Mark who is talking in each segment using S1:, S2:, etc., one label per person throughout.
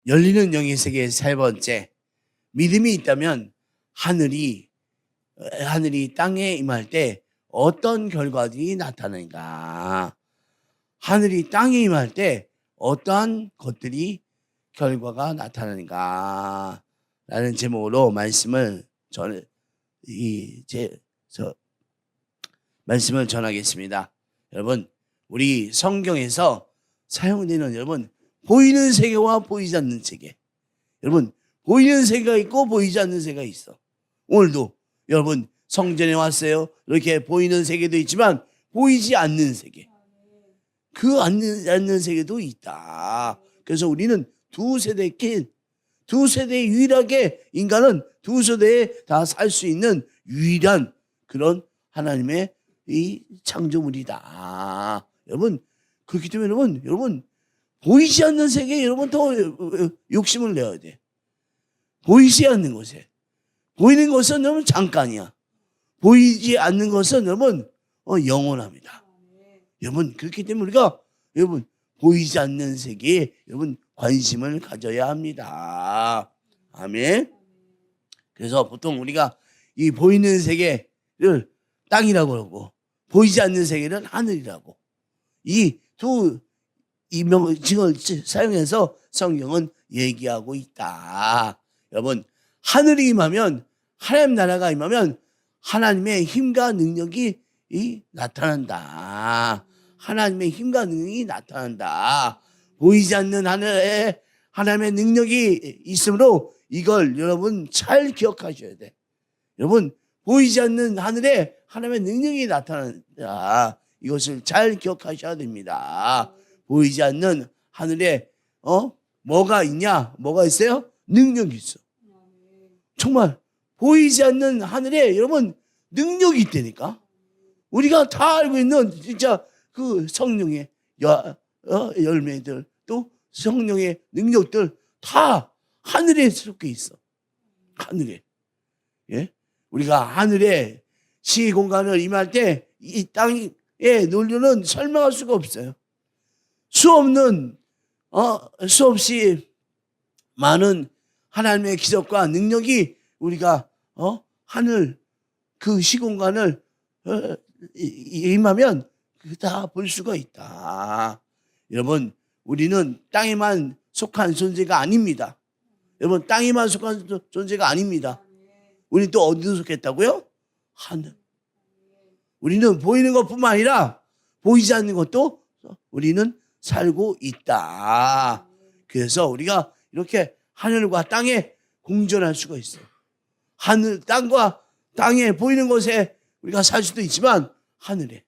S1: 열리는 영의 세계 세 번째, 믿음이 있다면 하늘이 땅에 임할 때 어떤 결과들이 나타나는가? 하늘이 땅에 임할 때 어떠한 것들이 결과가 나타나는가? 라는 제목으로 말씀을 전하겠습니다. 여러분, 우리 성경에서 사용되는 보이는 세계와 보이지 않는 세계. 여러분, 보이는 세계가 있고 보이지 않는 세계가 있어. 오늘도 여러분 성전에 왔어요. 이렇게 보이는 세계도 있지만 보이지 않는 세계. 그 않는 세계도 있다. 그래서 우리는 두 세대에 유일하게 인간은 두 세대에 다 살 수 있는 유일한 그런 하나님의 이 창조물이다. 여러분, 그렇기 때문에 여러분 보이지 않는 세계에 여러분 더 욕심을 내야 돼. 보이지 않는 것에. 보이는 것은 여러분 잠깐이야. 보이지 않는 것은 여러분 영원합니다. 여러분, 그렇기 때문에 우리가 여러분 보이지 않는 세계에 여러분 관심을 가져야 합니다. 아멘. 그래서 보통 우리가 이 보이는 세계를 땅이라고 그러고 보이지 않는 세계는 하늘이라고, 이 두 명칭을 사용해서 성경은 얘기하고 있다. 여러분, 하늘이 임하면, 하나님 나라가 임하면 하나님의 힘과 능력이 나타난다. 하나님의 힘과 능력이 나타난다. 보이지 않는 하늘에 하나님의 능력이 있으므로 이걸 여러분 잘 기억하셔야 돼. 여러분, 보이지 않는 하늘에 하나님의 능력이 나타난다. 이것을 잘 기억하셔야 됩니다. 보이지 않는 하늘에 뭐가 있냐? 뭐가 있어요? 능력이 있어. 정말 보이지 않는 하늘에 여러분 능력이 있다니까. 우리가 다 알고 있는 진짜 그 성령의 열매들, 또 성령의 능력들 다 하늘에 속해 있어. 하늘에. 예? 우리가 하늘에 시공간을 임할 때 이 땅의 논리는 설명할 수가 없어요. 수없이 많은 하나님의 기적과 능력이 우리가 하늘 그 시공간을 임하면 다 볼 수가 있다. 여러분, 우리는 땅에만 속한 존재가 아닙니다. 여러분, 땅에만 속한 존재가 아닙니다. 우리는 또 어디로 속했다고요? 하늘. 우리는 보이는 것뿐만 아니라 보이지 않는 것도 우리는 살고 있다. 그래서 우리가 이렇게 하늘과 땅에 공존할 수가 있어요. 하늘, 땅과 땅에 보이는 곳에 우리가 살 수도 있지만 하늘에,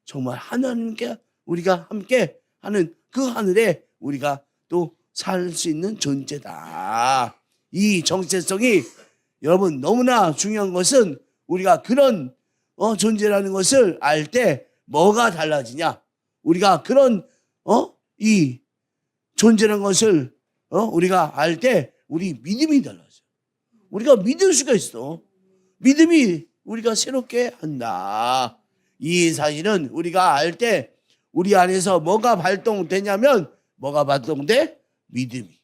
S1: 정말 하나님께 우리가 함께 하는 그 하늘에 우리가 또 살 수 있는 존재다. 이 정체성이 여러분 너무나 중요한 것은 우리가 그런 존재라는 것을 알 때 뭐가 달라지냐? 우리가 그런 이 존재라는 것을 우리가 알 때 우리 믿음이 달라져. 우리가 믿을 수가 있어. 믿음이 우리가 새롭게 한다. 이 사실은 우리가 알 때 우리 안에서 뭐가 발동되냐면, 뭐가 발동돼? 믿음이.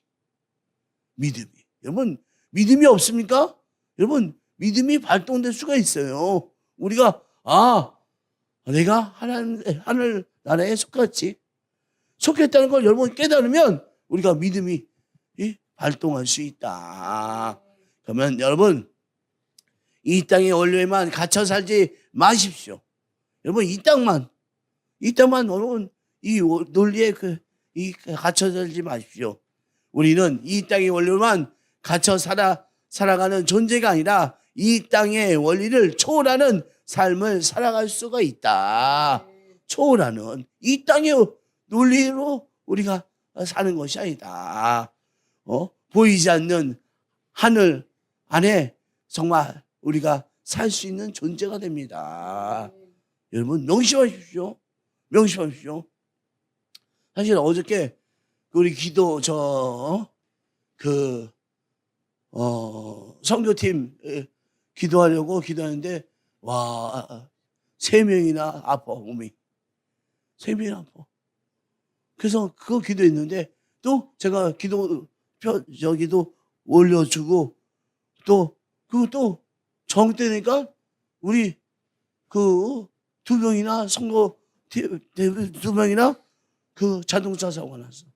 S1: 여러분, 믿음이 없습니까? 여러분, 믿음이 발동될 수가 있어요. 우리가 내가 하늘 나라에 속했다는 걸 여러분 깨달으면 우리가 믿음이 발동할 수 있다. 그러면 여러분, 이 땅의 원료에만 갇혀 살지 마십시오. 여러분, 이 땅만 여러분 이 논리에 갇혀 살지 마십시오. 우리는 이 땅의 원료만 갇혀 살아가는 존재가 아니라 이 땅의 원리를 초월하는 삶을 살아갈 수가 있다. 초월하는 이 땅의 논리로 우리가 사는 것이 아니다. 보이지 않는 하늘 안에 정말 우리가 살 수 있는 존재가 됩니다. 여러분, 명심하십시오. 사실 어저께 우리 선교팀 기도하려고 기도하는데 3명이나 아파, 몸이. 3명이나 아파. 그래서 그거 기도했는데 또 제가 저기도 올려주고 또 그것도 정때니까 우리 그 2명이나 선거 2명이나 그 자동차 사고가 났어.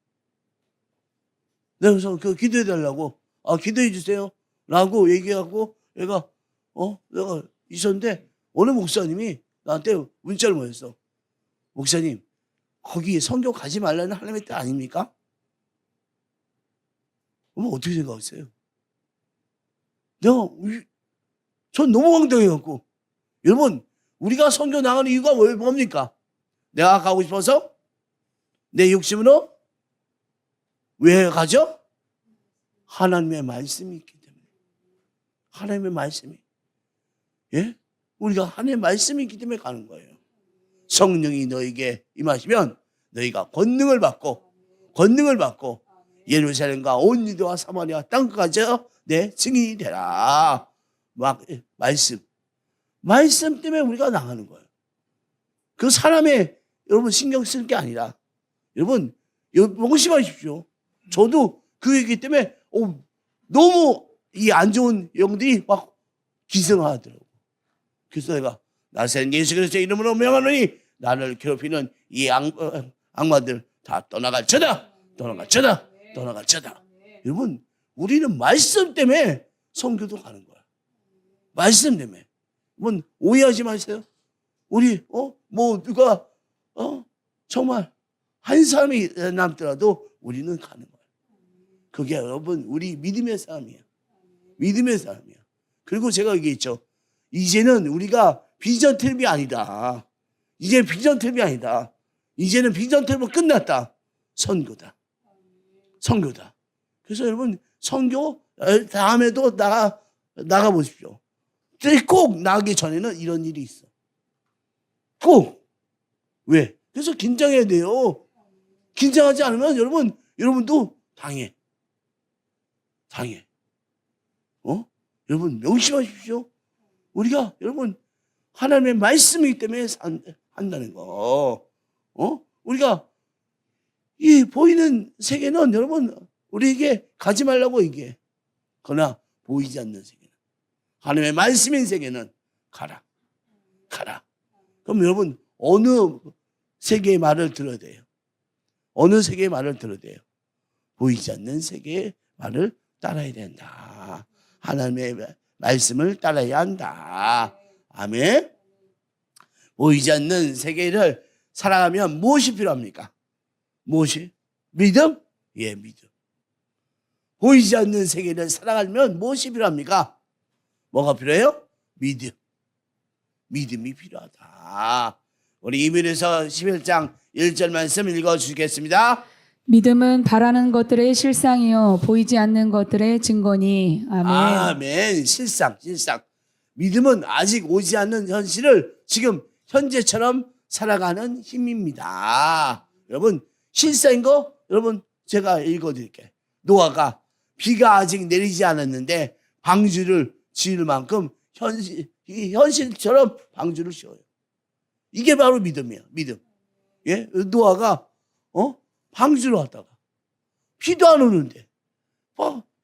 S1: 그래서 그 기도해 달라고 기도해 주세요라고 얘기하고 내가 있었는데 어느 목사님이 나한테 문자를 보냈어. 목사님 거기 선교 가지 말라는 하나님의 뜻 아닙니까? 그럼 어떻게 생각하세요? 전 너무 황당해갖고 여러분 우리가 선교 나가는 이유가 뭡니까? 내가 가고 싶어서? 내 욕심으로? 왜 가죠? 하나님의 말씀이 있기 때문에. 하나님의 말씀이. 예? 우리가 하나님의 말씀이 있기 때문에 가는 거예요. 성령이 너에게 임하시면 너희가 권능을 받고 예루살렘과 온 유대와 사마리아 땅까지 내 증인이 되라. 막 말씀 때문에 우리가 나가는 거예요. 그 사람의 여러분 신경 쓸 게 아니라 여러분 명심하십시오. 저도 그 얘기 때문에 너무 이 안 좋은 영들이 막 기승하더라고. 그래서 내가 나사렛 예수 그리스도의 이름으로 명하노니 나를 괴롭히는 이 악마들 다 떠나갈지어다. 여러분 우리는 말씀 때문에 선교도 가는 거야. 말씀 때문에. 여러분 오해하지 마세요. 우리 누가 정말 한 사람이 남더라도 우리는 가는 거야. 그게 여러분 우리 믿음의 사람이야. 그리고 제가 얘기했죠. 이제는 우리가 비전 텔레비 아니다. 이제 비전 텔레비 아니다. 이제는 비전 텔레비 끝났다. 선교다. 그래서 여러분 선교 다음에도 나가 보십시오. 꼭 나가기 전에는 이런 일이 있어. 꼭. 왜? 그래서 긴장해야 돼요. 긴장하지 않으면 여러분도 당해. 여러분 명심하십시오. 우리가 여러분 하나님의 말씀이기 때문에 한다는 거. 우리가 이 보이는 세계는 여러분 우리에게 가지 말라고 얘기해. 그러나 보이지 않는 세계는 하나님의 말씀인 세계는 가라. 그럼 여러분 어느 세계의 말을 들어야 돼요? 보이지 않는 세계의 말을 따라야 된다. 하나님의 말씀을 따라야 한다. 아멘. 보이지 않는 세계를 살아가면 무엇이 필요합니까? 믿음? 예, 믿음. 보이지 않는 세계를 살아가려면 무엇이 필요합니까? 뭐가 필요해요? 믿음이 필요하다. 우리 이민에서 11장 1절 말씀 읽어주시겠습니다.
S2: 믿음은 바라는 것들의 실상이요 보이지 않는 것들의 증거니.
S1: 아멘. 실상. 믿음은 아직 오지 않는 현실을 지금 현재처럼 살아가는 힘입니다. 여러분 실상인 거 여러분 제가 읽어드릴게요. 노아가 비가 아직 내리지 않았는데 방주를 지을 만큼 현실처럼 방주를 지어요. 이게 바로 믿음이야. 믿음. 예? 노아가 방주를 하다가 비도 안 오는데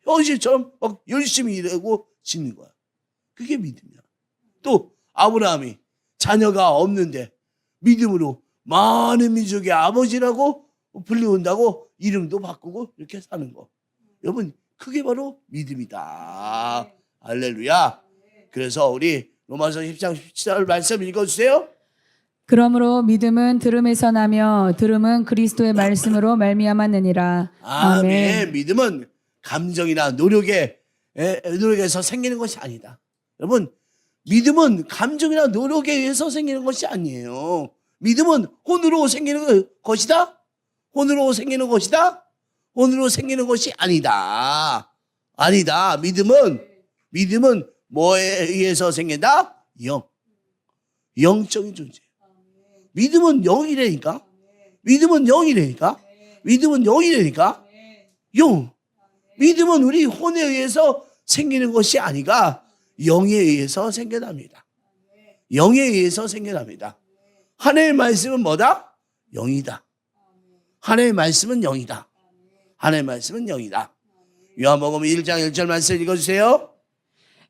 S1: 현실처럼 막 열심히 일하고 짓는 거야. 그게 믿음이야. 또 아브라함이 자녀가 없는데 믿음으로 많은 민족의 아버지라고 불리운다고 이름도 바꾸고 이렇게 사는 거. 여러분 그게 바로 믿음이다. 할렐루야. 그래서 우리 로마서 10장 17절 말씀 읽어주세요.
S2: 그러므로 믿음은 들음에서 나며 들음은 그리스도의 말씀으로 말미암았느니라.
S1: 아멘. 믿음은 감정이나 노력에서 생기는 것이 아니다. 여러분 믿음은 감정이나 노력에 의해서 생기는 것이 아니에요. 믿음은 혼으로 생기는 것이다. 혼으로 생기는 것이 아니다. 믿음은 뭐에 의해서 생긴다? 영적인 존재. 믿음은 영이라니까. 믿음은 우리 혼에 의해서 생기는 것이 아니라 영에 의해서 생겨납니다. 하나님의 말씀은 뭐다? 영이다. 하나님의 말씀은 영이다. 요한복음 1장 1절 말씀 읽어주세요.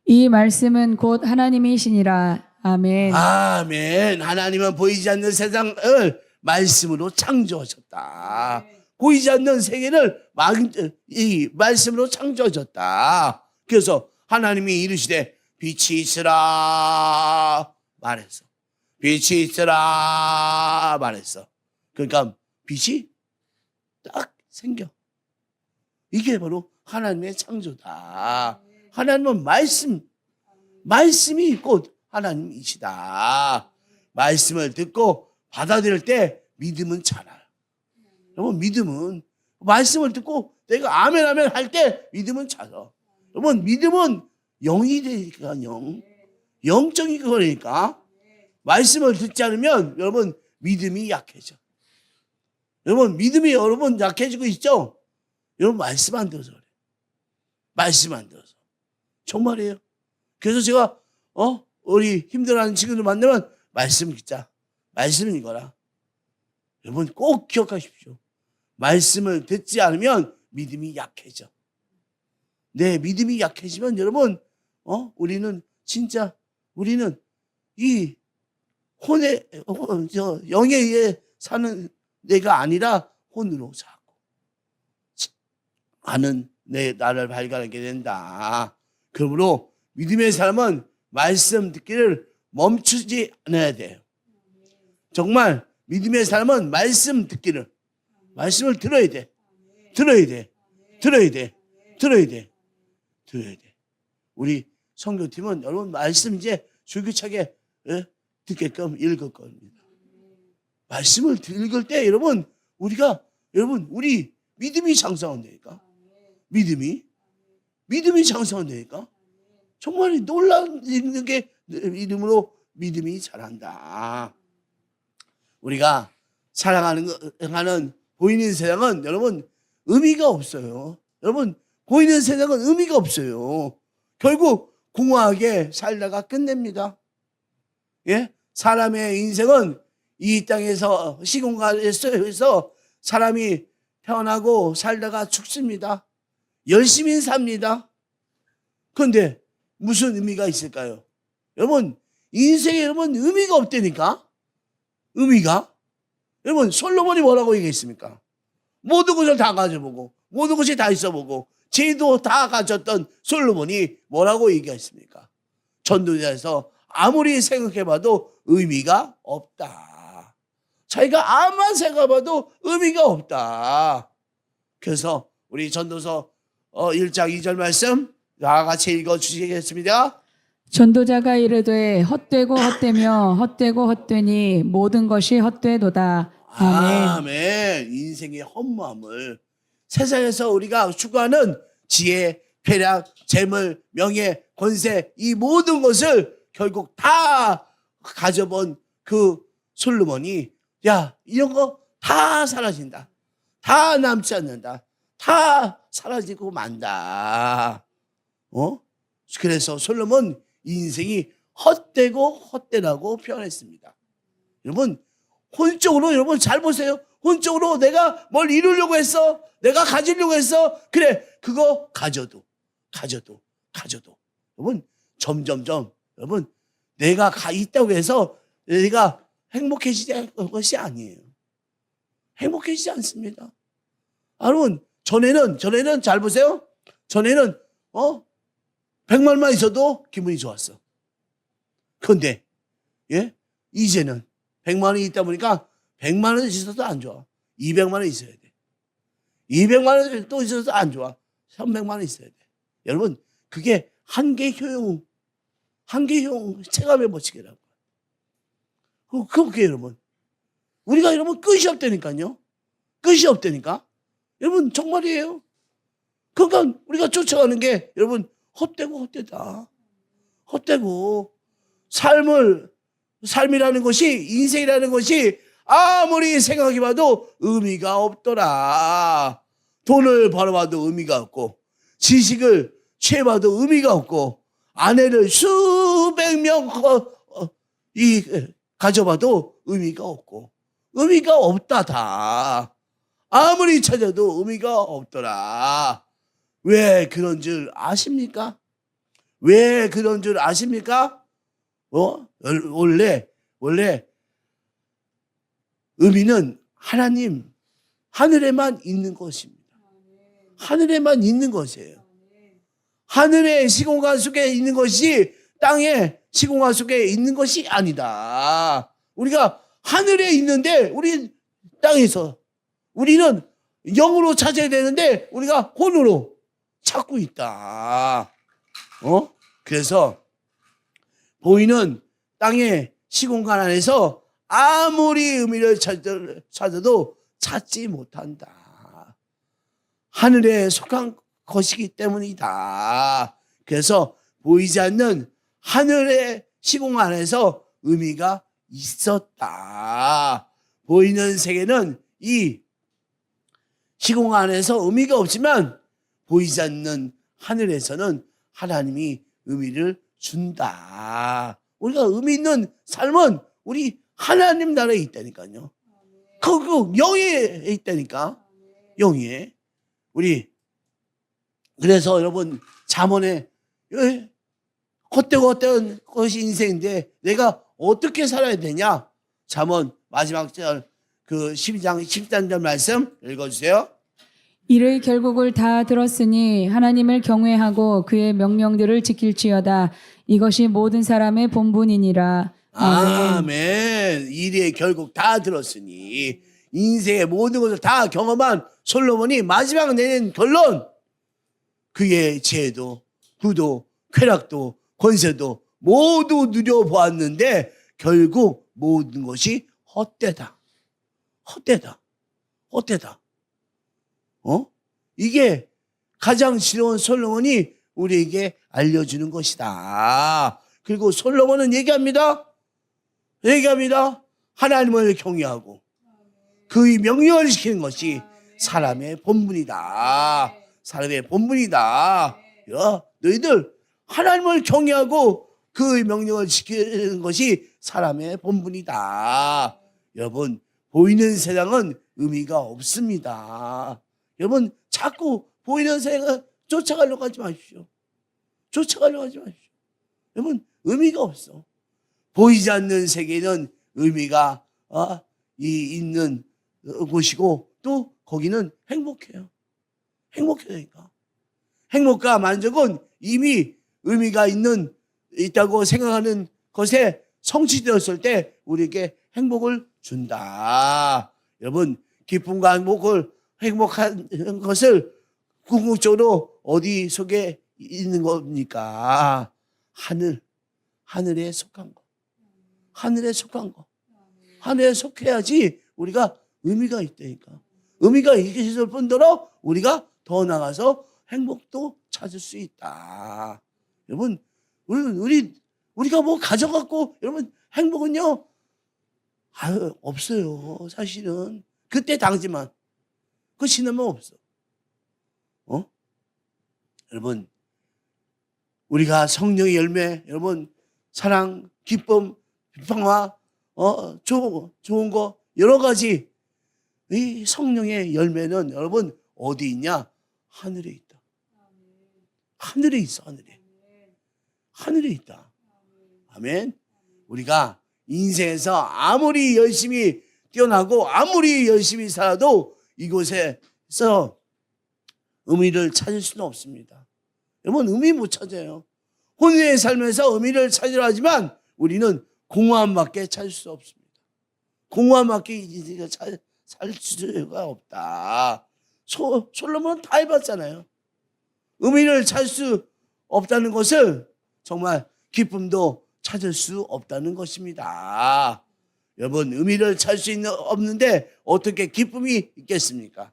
S2: 이 말씀은 곧 하나님이시니라. 아멘.
S1: 아멘. 하나님은 보이지 않는 세상을 말씀으로 창조하셨다. 보이지 않는 세계를 이 말씀으로 창조하셨다. 그래서 하나님이 이르시되 빛이 있으라 말했어. 빛이 있으라 말했어. 그러니까 빛이 딱 생겨. 이게 바로 하나님의 창조다. 하나님은 말씀이 곧 하나님이시다. 말씀을 듣고 받아들일 때 믿음은 자라요. 여러분, 믿음은 말씀을 듣고 내가 아멘 아멘 할 때 믿음은 자라. 여러분, 믿음은 영이 되니까 영적인 거니까 말씀을 듣지 않으면 여러분 믿음이 약해져. 여러분, 믿음이 여러분 약해지고 있죠? 여러분, 말씀 안 들어서 그래. 말씀 안 들어서. 정말이에요. 그래서 제가 우리 힘들어하는 친구들 만나면 말씀 듣자. 말씀은 이거라. 여러분 꼭 기억하십시오. 말씀을 듣지 않으면 믿음이 약해져. 내 믿음이 약해지면 여러분 우리는 이 영에 의해 사는 내가 아니라 혼으로 살고 하는 나를 발견하게 된다. 그러므로 믿음의 사람은 말씀 듣기를 멈추지 않아야 돼요. 정말 믿음의 사람은 말씀을 들어야 돼. 들어야 돼. 우리 선교팀은 여러분 말씀 이제 줄기차게 듣게끔 읽을 겁니다. 말씀을 읽을 때 여러분 우리 믿음이 장성한다니까. 믿음이 장성한다니까. 정말 놀라운 게 이름으로 믿음이 자란다. 우리가 살아가는 보이는 세상은 여러분 의미가 없어요. 여러분 보이는 세상은 의미가 없어요. 결국 공허하게 살다가 끝냅니다. 예? 사람의 인생은 이 땅에서 시공간에서 사람이 태어나고 살다가 죽습니다. 열심히 삽니다. 그런데 무슨 의미가 있을까요? 여러분 인생에 여러분 의미가 없다니까. 여러분 솔로몬이 뭐라고 얘기했습니까? 모든 것을 다 가져보고 모든 것이 다 있어보고 죄도 다 가졌던 솔로몬이 뭐라고 얘기했습니까? 전도자에서 아무리 생각해봐도 의미가 없다. 자기가 아무리 생각해봐도 의미가 없다. 그래서 우리 전도서 1장 2절 말씀 다 같이 읽어주시겠습니다.
S2: 전도자가 이르되 헛되고 헛되며 헛되고 헛되니 모든 것이 헛되도다. 아멘.
S1: 아멘. 인생의 허무함을 세상에서 우리가 추구하는 지혜, 쾌락, 재물, 명예, 권세 이 모든 것을 결국 다 가져본 그 솔로몬이 야 이런 거 다 사라진다. 다 남지 않는다. 다 사라지고 만다. 그래서 솔로몬 인생이 헛되고 헛되라고 표현했습니다. 여러분 혼적으로 여러분 잘 보세요. 혼적으로 내가 뭘 이루려고 했어. 내가 가지려고 했어. 그래 그거 가져도 여러분 점점점 여러분 내가 있다고 해서 내가 행복해지지 것이 아니에요. 행복해지지 않습니다. 여러분 전에는 잘 보세요. 전에는 100만만 있어도 기분이 좋았어. 그런데 이제는 100만 원이 있다 보니까 100만 원이 있어도 안 좋아. 200만 원이 있어야 돼. 200만 원이 또 있어도 안 좋아. 300만 원이 있어야 돼. 여러분 그게 한계 효용 체감해 보시기라고. 그렇게 여러분 우리가 여러분 끝이 없다니까요. 끝이 없다니까. 여러분 정말이에요. 그러니까 우리가 쫓아가는 게 여러분 헛되다. 헛되고 삶이라는 것이 인생이라는 것이 아무리 생각해봐도 의미가 없더라. 돈을 벌어봐도 의미가 없고 지식을 취해봐도 의미가 없고 아내를 수백 명 가져봐도 의미가 없고 의미가 없다 다. 아무리 찾아도 의미가 없더라. 왜 그런 줄 아십니까? 왜 그런 줄 아십니까? 원래 의미는 하나님 하늘에만 있는 것입니다. 하늘에만 있는 것이에요. 하늘의 시공간 속에 있는 것이 땅의 시공간 속에 있는 것이 아니다. 우리가 하늘에 있는데 우리 땅에서 우리는 영으로 찾아야 되는데 우리가 혼으로 찾고 있다. 그래서 보이는 땅의 시공간 안에서 아무리 의미를 찾아도 찾지 못한다. 하늘에 속한 것이기 때문이다. 그래서 보이지 않는 하늘의 시공 안에서 의미가 있었다. 보이는 세계는 이 시공 안에서 의미가 없지만 보이지 않는 하늘에서는 하나님이 의미를 준다. 우리가 의미 있는 삶은 우리 하나님 나라에 있다니까요. 그 영에 있다니까. 영에. 우리 그래서 여러분 잠언에 헛되고 것이 인생인데 내가 어떻게 살아야 되냐? 잠언 마지막 절 그 12장 13절 말씀 읽어주세요.
S2: 이의 결국을 다 들었으니 하나님을 경외하고 그의 명령들을 지킬지어다. 이것이 모든 사람의 본분이니라.
S1: 아멘. 일의 결국 다 들었으니 인생의 모든 것을 다 경험한 솔로몬이 마지막 내린 결론, 그의 지혜도 부도 쾌락도 권세도 모두 누려보았는데 결국 모든 것이 헛되다. 이게 가장 지혜로운 솔로몬이 우리에게 알려주는 것이다. 그리고 솔로몬은 얘기합니다. 하나님을 경외하고 그의 명령을 지키는 것이 사람의 본분이다. 사람의 본분이다. 너희들 하나님을 경외하고 그의 명령을 지키는 것이 사람의 본분이다. 여러분, 보이는 세상은 의미가 없습니다. 여러분, 자꾸 보이는 세상을 쫓아가려고 하지 마십시오. 여러분, 의미가 없어. 보이지 않는 세계는 의미가 있는 곳이고 또 거기는 행복해요. 행복해니까. 행복과 만족은 이미 의미가 있다고 생각하는 것에 성취되었을 때 우리에게 행복을 준다. 여러분, 기쁨과 행복한 것을 궁극적으로 어디 속에 있는 겁니까? 하늘에 속한 거. 하늘에 속해야지 우리가 의미가 있다니까. 의미가 있을 뿐더러 우리가 더 나가서 행복도 찾을 수 있다. 여러분, 우리가 뭐 가져갖고 여러분 행복은요 없어요. 사실은 그때 당시만 그 지나면 없어. 여러분, 우리가 성령의 열매, 여러분 사랑, 기쁨, 평화, 좋은 거 여러 가지 이 성령의 열매는 여러분 어디 있냐? 하늘에 있다. 하늘에 있어. 하늘에 있다. 아멘. 우리가 인생에서 아무리 열심히 뛰어나고 아무리 열심히 살아도 이곳에서 의미를 찾을 수는 없습니다. 여러분, 의미 못 찾아요. 혼인의 삶에서 의미를 찾으려 하지만 우리는 공허함밖에 찾을 수 없습니다. 공허함밖에 살 수가 없다. 솔로몬은 다 해봤잖아요. 의미를 찾을 수 없다는 것을 정말 기쁨도 찾을 수 없다는 것입니다. 여러분, 의미를 찾을 수 없는데 어떻게 기쁨이 있겠습니까?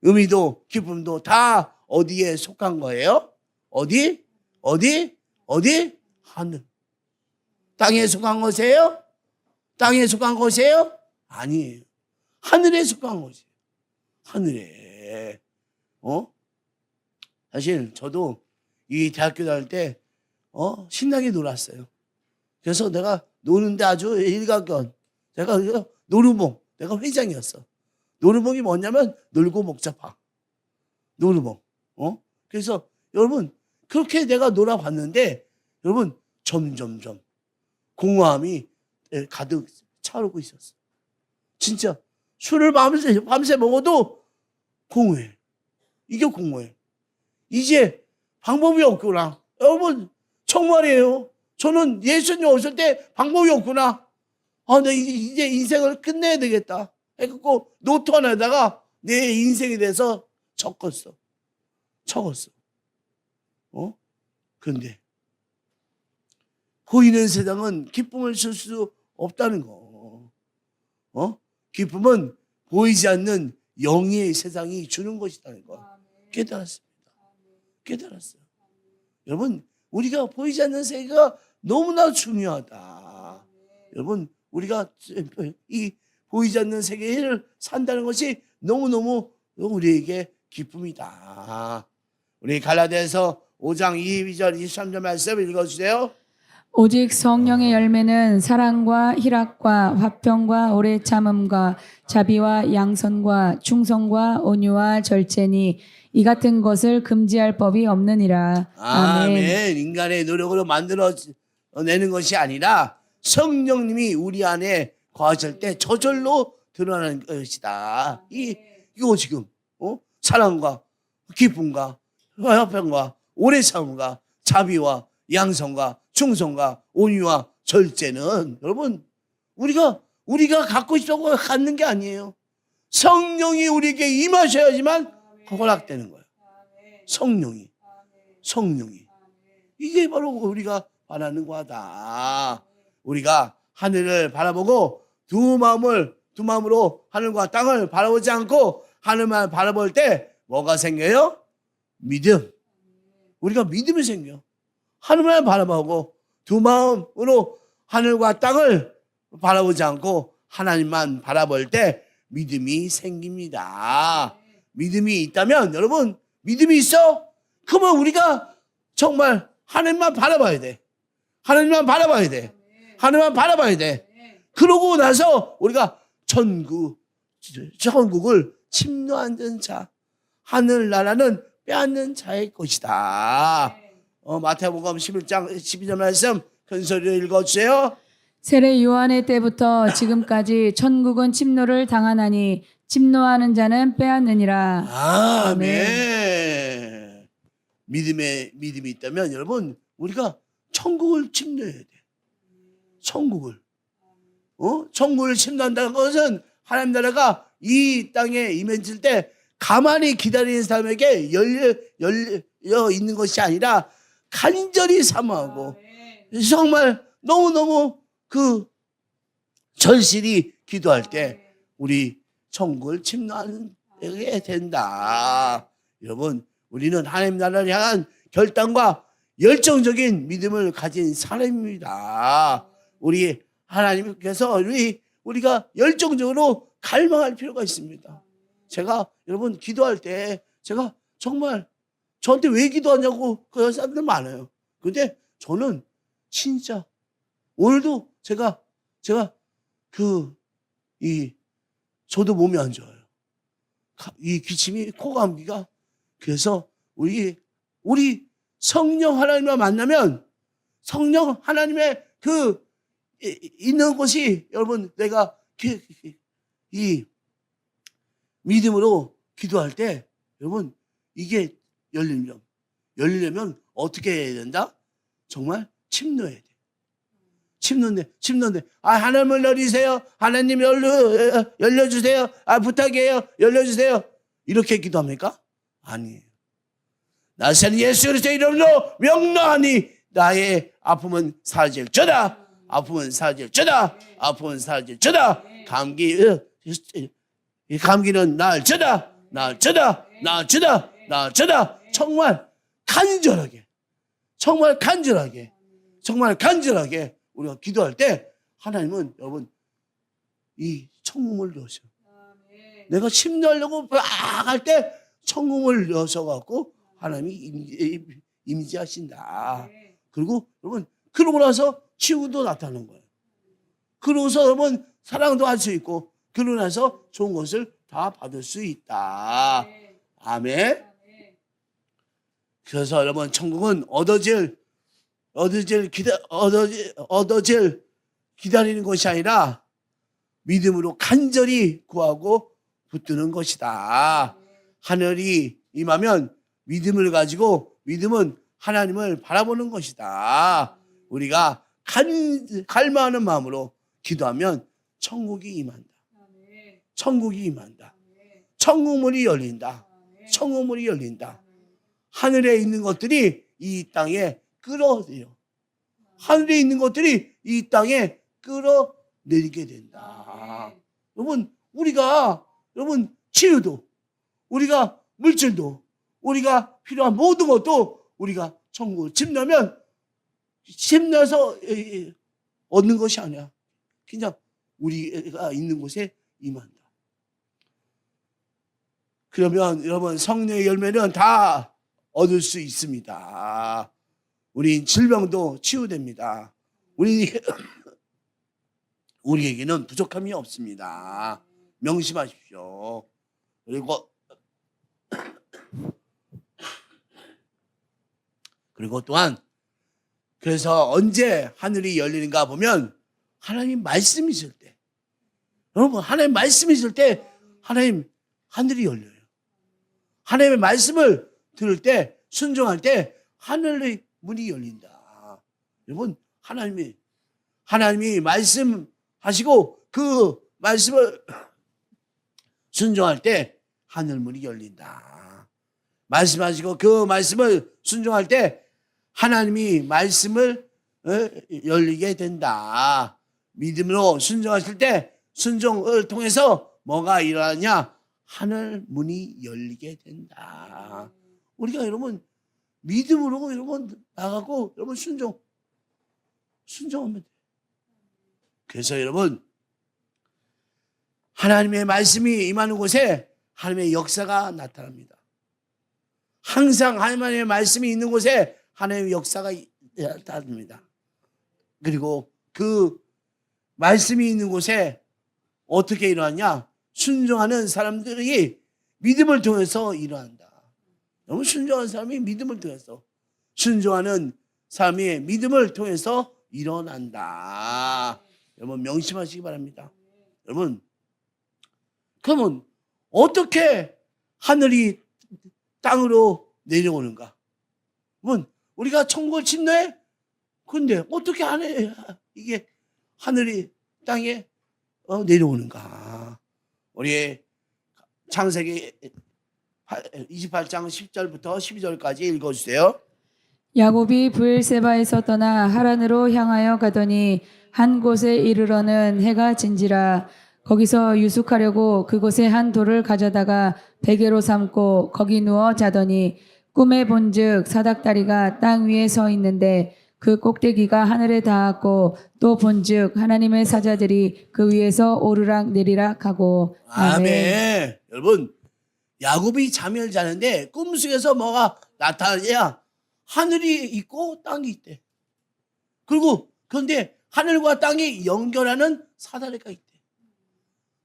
S1: 의미도 기쁨도 다 어디에 속한 거예요? 어디? 하늘. 땅에 속한 것이에요? 땅에 속한 것이에요? 아니에요. 하늘에 속한 것이에요. 하늘에. 사실 저도 이 대학교 다닐 때 신나게 놀았어요. 그래서 내가 노는데 아주 일가견. 내가 노루봉. 내가 회장이었어. 노루봉이 뭐냐면 놀고 먹자 파. 노루봉. 그래서 여러분 그렇게 내가 놀아봤는데 여러분 점점점 공허함이 가득 차오르고 있었어. 진짜 술을 밤새 먹어도 공허해. 이게 공허해. 이제 방법이 없구나. 여러분 정말이에요. 저는 예수님 없을 때 방법이 없구나. 나 이제 인생을 끝내야 되겠다. 해갖고 노트 하나에다가 내 인생에 대해서 적었어. 그런데 보이는 세상은 기쁨을 줄 수 없다는 거. 기쁨은 보이지 않는 영의 세상이 주는 것이라는 거. 깨달았습니다. 깨달았어요. 여러분 우리가 보이지 않는 세계가 너무나 중요하다. 여러분 우리가 이 보이지 않는 세계를 산다는 것이 너무너무 우리에게 기쁨이다. 우리 갈라디아서 5장 22절 23절 말씀 읽어주세요.
S2: 오직 성령의 열매는 사랑과 희락과 화평과 오래 참음과 자비와 양선과 충성과 온유와 절제니 이 같은 것을 금지할 법이 없느니라.
S1: 아멘. 인간의 노력으로 만들어내는 것이 아니라 성령님이 우리 안에 거하실 때 저절로 드러나는 것이다. 이거 지금 사랑과 기쁨과 화평과 오래 참음과 자비와 양성과 충성과 온유와 절제는 여러분 우리가 갖고 싶다고 갖는 게 아니에요. 성령이 우리에게 임하셔야지만 허락되는 거예요. 성령이 이게 바로 우리가 바라는 거다. 우리가 하늘을 바라보고 두 마음으로 하늘과 땅을 바라보지 않고 하늘만 바라볼 때 뭐가 생겨요? 믿음. 우리가 믿음이 생겨. 하늘만 바라보고 두 마음으로 하늘과 땅을 바라보지 않고 하나님만 바라볼 때 믿음이 생깁니다. 믿음이 있다면 여러분 믿음이 있어? 그러면 우리가 정말 하나님만 바라봐야 돼. 하나님만 바라봐야 돼. 하나님만 바라봐야 돼. 그러고 나서 우리가 천국을 침노하는 자, 하늘나라는 빼앗는 자의 것이다. 마태복음 11장 12절 말씀 큰 소리로 읽어주세요.
S2: 세례 요한의 때부터 지금까지 천국은 침노를 당하나니 침노하는 자는 빼앗느니라.
S1: 아멘. 믿음이 있다면 여러분 우리가 천국을 침노해야 돼. 천국을 침노한다는 것은 하나님 나라가 이 땅에 임했을 때 가만히 기다리는 사람에게 열려 있는 것이 아니라 간절히 사모하고 정말 너무너무 절실히 기도할 때 우리 천국을 침노하게 된다. 여러분 우리는 하나님 나라를 향한 결단과 열정적인 믿음을 가진 사람입니다. 우리 하나님께서 우리가 열정적으로 갈망할 필요가 있습니다. 제가 여러분 기도할 때 제가 정말 저한테 왜 기도하냐고 그런 사람들 많아요. 근데 저는 진짜 오늘도 제가 저도 몸이 안 좋아요. 이 기침이 코 감기가. 그래서 우리 성령 하나님과 만나면 성령 하나님의 있는 곳이 여러분 내가 이 믿음으로 기도할 때 여러분 이게 열리려면 어떻게 해야 된다? 정말 침노해야 돼. 침노인데 하나님을 열리세요. 하나님 열려주세요. 부탁해요. 열려주세요. 이렇게 기도합니까? 아니에요. 나사렛 예수 그리스도의 이름으로 명령하니 나의 아픔은 사라질지어다. 아픔은 사라질지어다. 아픔은 사라질지어다. 감기는 나을지어다. 나을지어다. 나을지어다. 나을지어다. 정말 간절하게 우리가 기도할 때 하나님은 여러분 이 천국을 여셔. 내가 침노하려고 막 할 때 천국을 여셔갖고 하나님이 임재하신다. 그리고 여러분 그러고 나서 치유도 나타나는 거예요. 그러고서 여러분 사랑도 할 수 있고 그러고 나서 좋은 것을 다 받을 수 있다. 아멘. 그래서 여러분 천국은 얻어질 기다리는 것이 아니라 믿음으로 간절히 구하고 붙드는 것이다. 하늘이 임하면 믿음을 가지고 믿음은 하나님을 바라보는 것이다. 우리가 갈망하는 마음으로 기도하면 천국이 임한다. 천국이 임한다. 천국문이 열린다. 천국문이 열린다. 하늘에 있는 것들이 이 땅에 끌어내려. 하늘에 있는 것들이 이 땅에 끌어내리게 된다. 여러분, 여러분, 치유도, 우리가 물질도, 우리가 필요한 모든 것도 우리가 천국을 집나서 얻는 것이 아니야. 그냥 우리가 있는 곳에 임한다. 그러면 여러분 성령의 열매는 다 얻을 수 있습니다. 우리 질병도 치유됩니다. 우리에게는 부족함이 없습니다. 명심하십시오. 그리고 또한 그래서 언제 하늘이 열리는가 보면 하나님 말씀이 있을 때, 여러분 하나님 말씀이 있을 때 하늘이 열려요. 하나님의 말씀을 들을 때, 순종할 때 하늘의 문이 열린다. 여러분 하나님이 말씀하시고 그 말씀을 순종할 때 하늘 문이 열린다. 말씀하시고 그 말씀을 순종할 때 하나님이 말씀을 열리게 된다. 믿음으로 순종하실 때 순종을 통해서 뭐가 일어나냐? 하늘 문이 열리게 된다. 우리가 여러분 믿음으로 여러분 나가고 여러분 순종하면 돼. 그래서 여러분 하나님의 말씀이 임하는 곳에 하나님의 역사가 나타납니다. 항상 하나님의 말씀이 있는 곳에 하나님의 역사가 나타납니다. 그리고 그 말씀이 있는 곳에 어떻게 일어나냐? 순종하는 사람들이 믿음을 통해서 일어난다. 너무 순종하는 사람이 믿음을 통해서, 순종하는 사람이 믿음을 통해서 일어난다. 여러분 명심하시기 바랍니다. 여러분 그러면 어떻게 하늘이 땅으로 내려오는가? 그러면 우리가 천국을 침노해? 근데 어떻게 이게 하늘이 땅에 내려오는가? 우리 창세기 28장 10절부터 12절까지 읽어주세요.
S2: 야곱이 브엘세바에서 떠나 하란으로 향하여 가더니 한 곳에 이르러는 해가 진지라. 거기서 유숙하려고 그곳에 한 돌을 가져다가 베개로 삼고 거기 누워 자더니 꿈에 본즉 사닥다리가 땅 위에 서 있는데 그 꼭대기가 하늘에 닿았고 또 본즉 하나님의 사자들이 그 위에서 오르락 내리락 하고.
S1: 아멘. 여러분 야곱이 잠을 자는데 꿈속에서 뭐가 나타나냐? 하늘이 있고 땅이 있대. 그리고 그런데 하늘과 땅이 연결하는 사다리가 있대.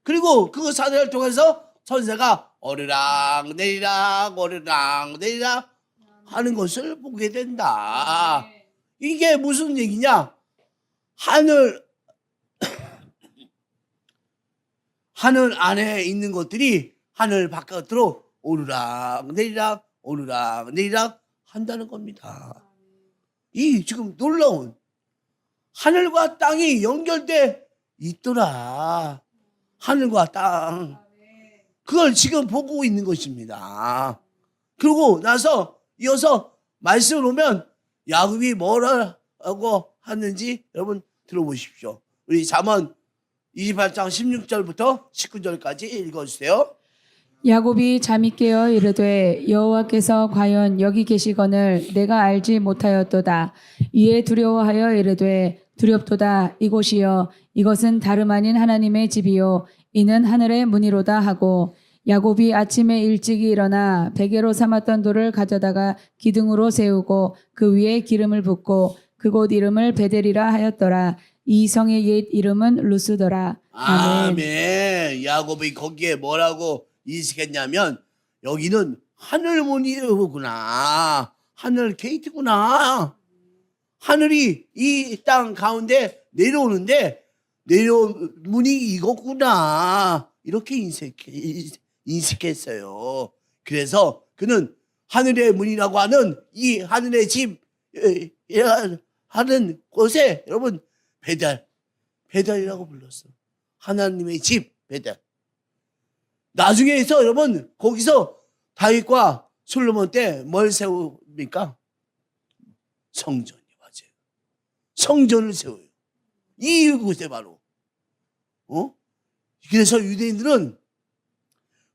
S1: 그리고 그 사다리를 통해서 천사가 오르락 내리락 오르락 내리락 하는 것을 보게 된다. 이게 무슨 얘기냐? 하늘 안에 있는 것들이 하늘 바깥으로 오르락 내리락 한다는 겁니다. 이 지금 놀라운 하늘과 땅이 연결돼 있더라. 하늘과 땅. 그걸 지금 보고 있는 것입니다. 그리고 나서 이어서 말씀을 보면 야곱이 뭐라고 하는지 여러분 들어보십시오. 우리 잠언 28장 16절부터 19절까지 읽어주세요.
S2: 야곱이 잠이 깨어 이르되 여호와께서 과연 여기 계시거늘 내가 알지 못하였도다. 이에 두려워하여 이르되 두렵도다. 이곳이여 이것은 다름 아닌 하나님의 집이요 이는 하늘의 문이로다 하고. 야곱이 아침에 일찍이 일어나 베개로 삼았던 돌을 가져다가 기둥으로 세우고 그 위에 기름을 붓고 그곳 이름을 베델이라 하였더라. 이 성의 옛 이름은 루스더라.
S1: 아멘. 야곱이 거기에 뭐라고 인식했냐면 여기는 하늘문이구나. 하늘 게이트구나. 하늘이 이 땅 가운데 내려오는데 내려온 문이 이거구나. 이렇게 인식했어요. 그래서 그는 하늘의 문이라고 하는 이 하늘의 집 하는 곳에 여러분 베델이라고 불렀어. 하나님의 집 베델. 나중에서 여러분 거기서 다윗과 솔로몬 때 뭘 세웁니까? 성전이 맞아요. 성전을 세워요. 이곳에 바로. 그래서 유대인들은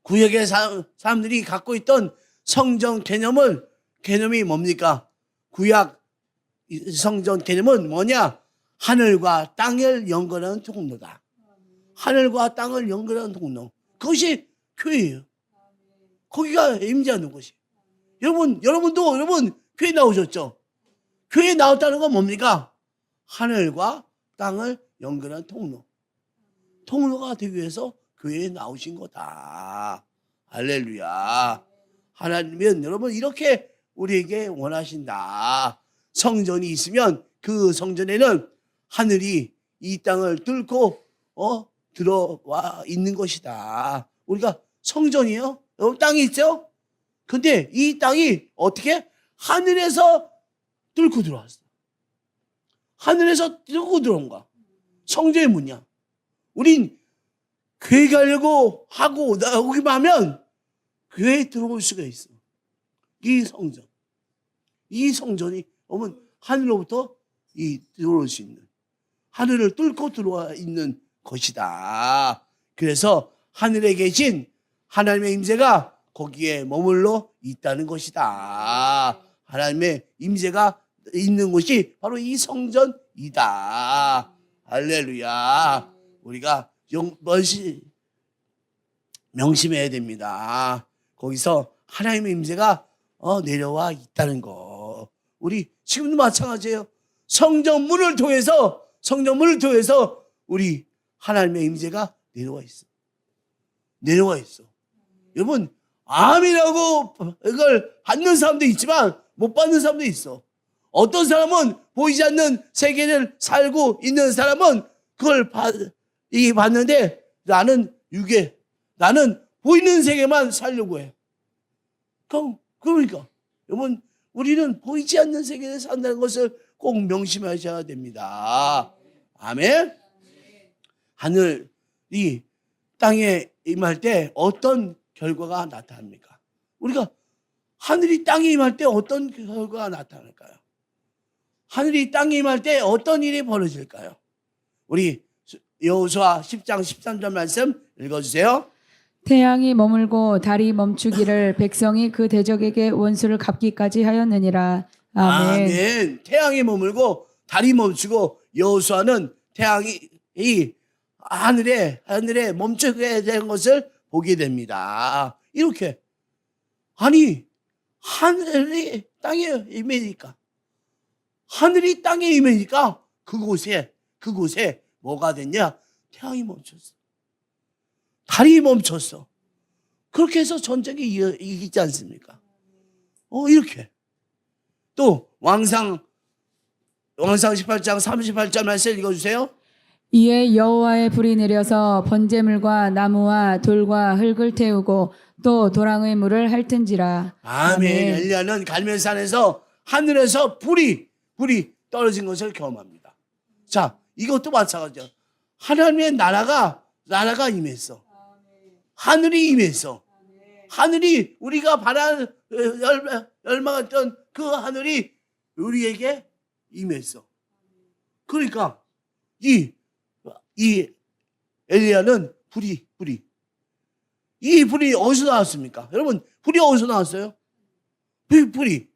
S1: 구약의 사람들이 갖고 있던 성전 개념이 뭡니까? 구약 성전 개념은 뭐냐? 하늘과 땅을 연결하는 통로다. 하늘과 땅을 연결하는 통로. 그것이 교회예요. 거기가 임재하는 곳이. 여러분도 교회 나오셨죠? 교회 나왔다는 건 뭡니까? 하늘과 땅을 연결하는 통로. 통로가 되기 위해서 교회에 나오신 거다. 할렐루야. 하나님은 여러분 이렇게 우리에게 원하신다. 성전이 있으면 그 성전에는 하늘이 이 땅을 뚫고 들어와 있는 것이다. 우리가 성전이에요. 여러분 땅이 있죠? 근데 이 땅이 어떻게? 하늘에서 뚫고 들어왔어. 하늘에서 뚫고 들어온 거야. 성전의 문이야. 우린 교회 가려고 하고 나오기만 하면 교회에 들어올 수가 있어. 이 성전. 이 성전이 오면 하늘로부터 들어올 수 있는, 하늘을 뚫고 들어와 있는 것이다. 그래서 하늘에 계신 하나님의 임재가 거기에 머물러 있다는 것이다. 하나님의 임재가 있는 곳이 바로 이 성전이다. 할렐루야. 우리가 명심해야 됩니다. 거기서 하나님의 임재가 내려와 있다는 거. 우리 지금도 마찬가지예요. 성전문을 통해서 우리 하나님의 임재가 내려와 있어. 여러분 아멘이라고 이걸 받는 사람도 있지만 못 받는 사람도 있어. 어떤 사람은 보이지 않는 세계를 살고 있는 사람은 그걸 받는데 나는 보이는 세계만 살려고 해. 그러니까 여러분 우리는 보이지 않는 세계에 산다는 것을 꼭 명심하셔야 됩니다. 아멘. 하늘이 땅에 임할 때 어떤 결과가 나타납니까? 우리가 하늘이 땅에 임할 때 어떤 결과가 나타날까요? 하늘이 땅에 임할 때 어떤 일이 벌어질까요? 우리 여호수아 10장 13절 말씀 읽어주세요.
S2: 태양이 머물고 달이 멈추기를 백성이 그 대적에게 원수를 갚기까지 하였느니라. 아멘.
S1: 아멘. 태양이 머물고 달이 멈추고 여호수아는 태양이 하늘에 멈추게 된 것을 보게 됩니다. 이렇게 아니 하늘이 땅에 임하니까 그곳에 뭐가 됐냐? 태양이 멈췄어. 달이 멈췄어. 그렇게 해서 전쟁이 이기지 않습니까? 이렇게. 또 왕상 18장 38절 말씀 읽어주세요.
S2: 이에 여호와의 불이 내려서 번제물과 나무와 돌과 흙을 태우고 또 도랑의 물을 핥은지라.
S1: 아멘. 엘리야는 갈멜산에서 하늘에서 불이 떨어진 것을 경험합니다. 자, 이것도 마찬가지야. 하나님의 나라가 임했어. 하늘이 임했어. 하늘이 우리가 열망했던 그 하늘이 우리에게 임했어. 그러니까 이 엘리야는 이 불이 어디서 나왔습니까? 여러분, 불이 어디서 나왔어요? 불이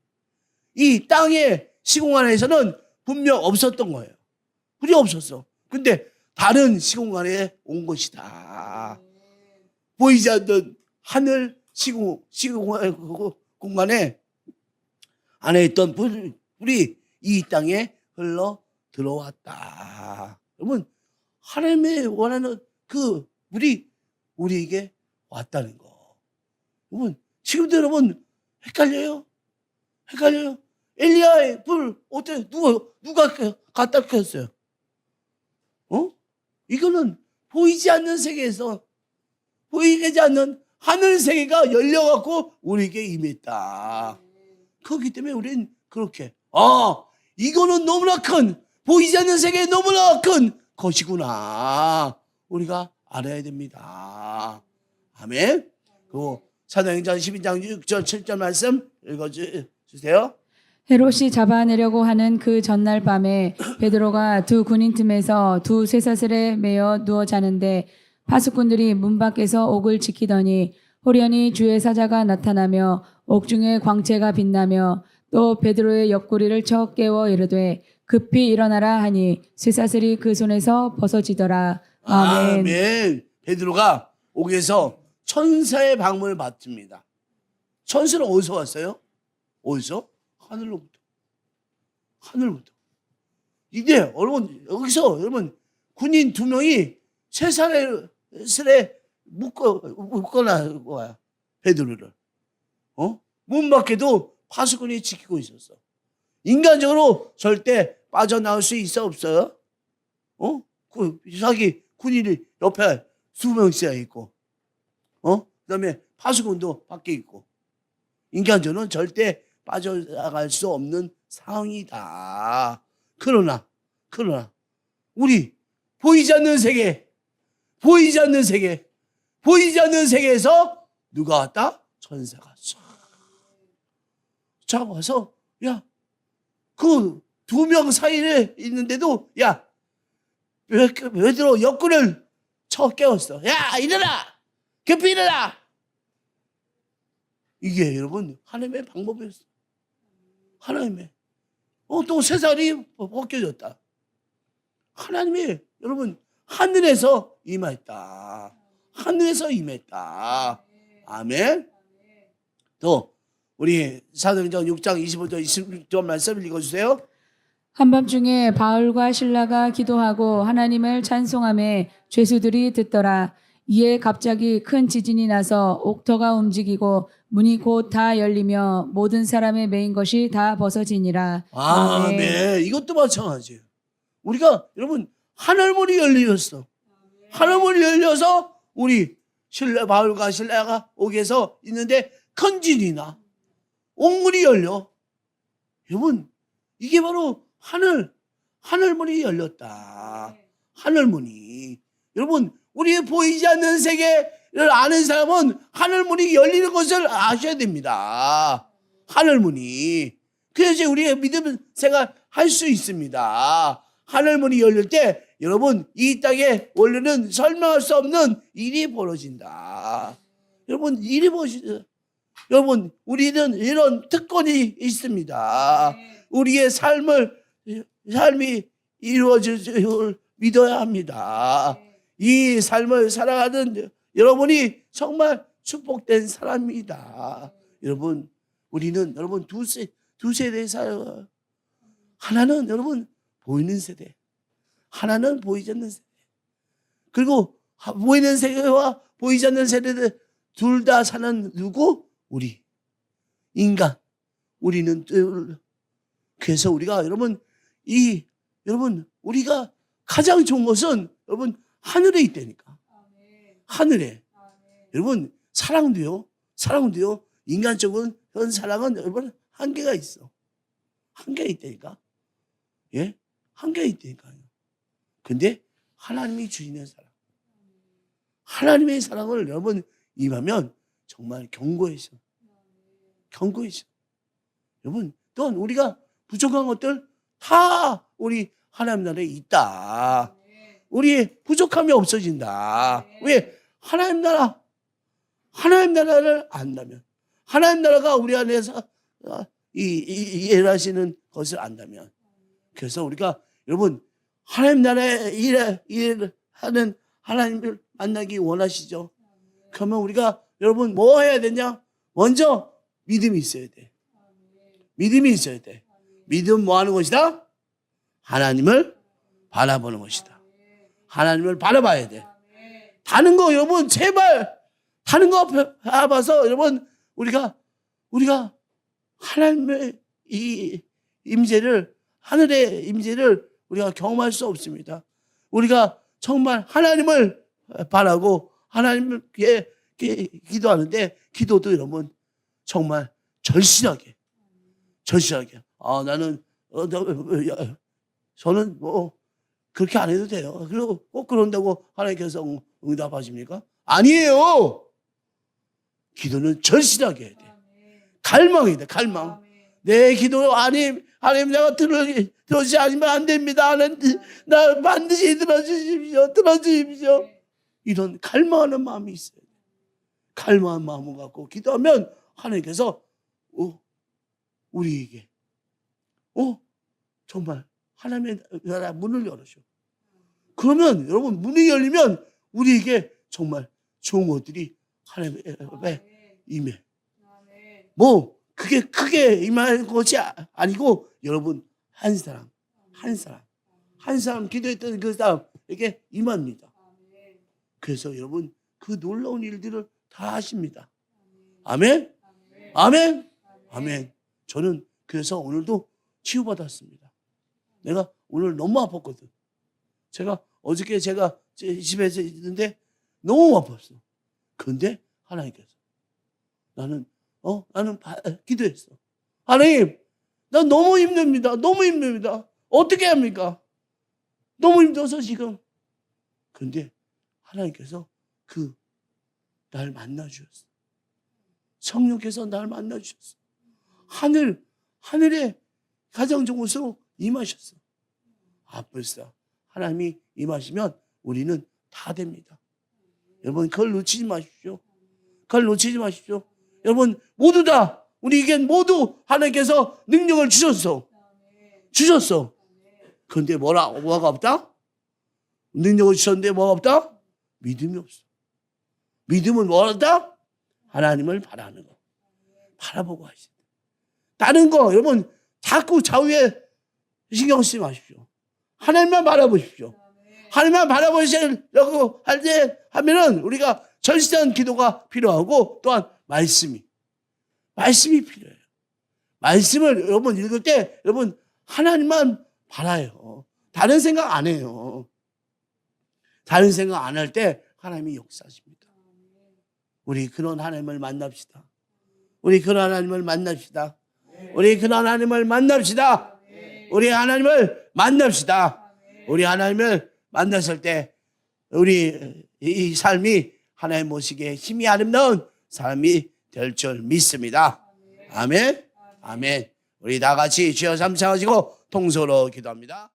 S1: 이 땅의 시공간에서는 분명 없었던 거예요. 불이 없었어. 근데 다른 시공간에 온 것이다. 보이지 않는 하늘 시공간 공간에 안에 있던 불이 이 땅에 흘러 들어왔다. 여러분, 하나님의 원하는 그 불이 우리에게 왔다는 거. 여러분, 지금도 여러분 헷갈려요? 엘리야의 불 어때? 누가 갖다 켰어요? 이거는 보이지 않는 세계에서 보이지 않는 하늘 세계가 열려갖고 우리에게 임했다. 그렇기 때문에 우리는 그렇게 이거는 너무나 큰 보이지 않는 세계에 너무나 큰 것이구나. 우리가 알아야 됩니다. 아멘. 그리고 사도행전 12장 6절 7절 말씀 읽어주세요.
S2: 헤롯이 잡아내려고 하는 그 전날 밤에 베드로가 두 군인 틈에서 두 쇠사슬에 매어 누워 자는데 파수꾼들이 문 밖에서 옥을 지키더니 호련히 주의 사자가 나타나며 옥중에 광채가 빛나며 또 베드로의 옆구리를 쳐 깨워 이르되 급히 일어나라 하니 쇠사슬이 그 손에서 벗어지더라. 아멘.
S1: 아멘. 베드로가 옥에서 천사의 방문을 받습니다. 천사는 어디서 왔어요? 어디서? 하늘로부터. 이제 여러분 여기서 여러분 군인 2명이 쇠사슬에 묶어놔 거야. 베드로를. 문 밖에도 파수꾼이 지키고 있었어. 인간적으로 절대 빠져나올 수 있어 없어요? 자기 군인이 옆에 2명씩 있고, 그다음에 파수꾼도 밖에 있고, 인간적으로는 절대 빠져나갈 수 없는 상황이다. 그러나 우리 보이지 않는 세계에서 누가 왔다? 천사가 쫙 와서 그 2명 사이에 있는데도 베드로 옆구리를 쳐 깨웠어. 일어나! 급히 일어나! 이게 여러분 하나님의 방법이었어. 하나님의 또 쇠사슬이 벗겨졌다. 하나님이 여러분 하늘에서 임했다. 아멘. 또 우리 사도행전 6장 25절 26절 말씀 읽어주세요.
S2: 한밤중에 바울과 실라가 기도하고 하나님을 찬송하며 죄수들이 듣더라. 이에 갑자기 큰 지진이 나서 옥터가 움직이고 문이 곧 다 열리며 모든 사람의 매인 것이 다 벗어지니라.
S1: 아멘. 이것도 마찬가지예요. 우리가 여러분 하늘문이 열렸어. 하늘문이 열려서 우리 바울과 실라가 옥에서 있는데 큰 지진이 나. 옥문이 열려. 여러분 이게 바로 하늘문이 열렸다. 하늘문이. 여러분 우리의 보이지 않는 세계를 아는 사람은 하늘문이 열리는 것을 아셔야 됩니다. 하늘문이. 그래야지 우리의 믿음 생활 할 수 있습니다. 하늘문이 열릴 때 여러분 이 땅에 원래는 설명할 수 없는 일이 벌어진다. 여러분 일이 벌어진다. 여러분 우리는 이런 특권이 있습니다. 우리의 삶이 이루어질 줄 믿어야 합니다. 이 삶을 살아가는 여러분이 정말 축복된 사람입니다. 여러분 우리는 여러분 두 세대 살아요. 하나는 여러분 보이는 세대, 하나는 보이지 않는 세대. 그리고 보이는 세대와 보이지 않는 세대들 둘 다 사는 누구? 우리 인간. 우리는 그래서 우리가 여러분 우리가 가장 좋은 것은 여러분 하늘에 있다니까. 하늘에. 여러분 사랑도요. 인간적인 그런 사랑은 여러분 한계가 있어. 한계가 있다니까. 예? 한계가 있다니까요. 근데 하나님이 주시는 사랑. 하나님의 사랑을 여러분 임하면 정말 견고해져. 여러분 또한 우리가 부족한 것들 다 우리 하나님 나라에 있다. 우리의 부족함이 없어진다. 왜? 하나님 나라를 안다면, 하나님 나라가 우리 안에서 일하시는 것을 안다면, 그래서 우리가 여러분 하나님 나라에 일하는 하나님을 만나기 원하시죠? 그러면 우리가 여러분 뭐 해야 되냐? 먼저 믿음이 있어야 돼. 믿음 뭐 하는 것이다? 하나님을 바라보는 것이다. 하나님을 바라봐야 돼. 다른 거 여러분 제발 다른 거 바라봐서 여러분 우리가 하나님의 임재를, 하늘의 임재를 우리가 경험할 수 없습니다. 우리가 정말 하나님을 바라고 하나님께 기도하는데, 기도도 여러분 정말 절실하게 나는 저는 뭐 그렇게 안 해도 돼요. 그리고 꼭 그런다고 하나님께서 응답하십니까? 아니에요. 기도는 절실하게 해야 돼. 갈망이야 돼. 갈망. 내 기도 하나님 내가 들어주지 않으면 안 됩니다. 나 반드시 들어주십시오. 이런 갈망하는 마음이 있어요. 갈망하는 마음을 갖고 기도하면 하나님께서 우리에게 정말 하나님의 나라 문을 열으셔. 그러면 여러분 문이 열리면 우리에게 정말 좋은 것들이 하나님의 임해. 뭐 그게 크게 임하는 것이 아니고 여러분 한 사람 기도했던 그 사람에게 임합니다. 그래서 여러분 그 놀라운 일들을 다 하십니다. 아멘. 아멘. 아멘. 저는 그래서 오늘도 치유받았습니다. 내가 오늘 너무 아팠거든. 어저께 제가 집에서 있는데 너무 아팠어. 그런데 하나님께서 나는 기도했어. 하나님, 나 너무 힘듭니다. 너무 힘듭니다. 어떻게 합니까? 너무 힘들어서 지금. 그런데 하나님께서 날 만나주셨어. 성령께서 날 만나주셨어. 하늘에 가장 좋은 곳으로 임하셨어. 벌써 하나님이 임하시면 우리는 다 됩니다. 여러분 그걸 놓치지 마십시오. 여러분 모두 다 우리에게 모두 하나님께서 능력을 주셨어. 그런데 뭐가 없다? 능력을 주셨는데 뭐가 없다? 믿음이 없어. 믿음은 뭐다? 하나님을 바라는 거. 바라보고 하시다. 다른 거 여러분 자꾸 좌우에 신경 쓰지 마십시오. 하나님만 바라보십시오. 하나님만 바라보시려고 하면은 우리가 절실한 기도가 필요하고 또한 말씀이 필요해요. 말씀을 여러분 읽을 때 여러분 하나님만 바라요. 다른 생각 안 해요. 다른 생각 안 할 때 하나님이 역사하십니다. 우리 그런 하나님을 만납시다. 우리 하나님을 만납시다. 우리 하나님을 만났을 때 우리 이 삶이 하나님 모시기에 힘이 아름다운 삶이 될 줄 믿습니다. 아멘. 아멘. 우리 다 같이 주여 삼창하시고 통소로 기도합니다.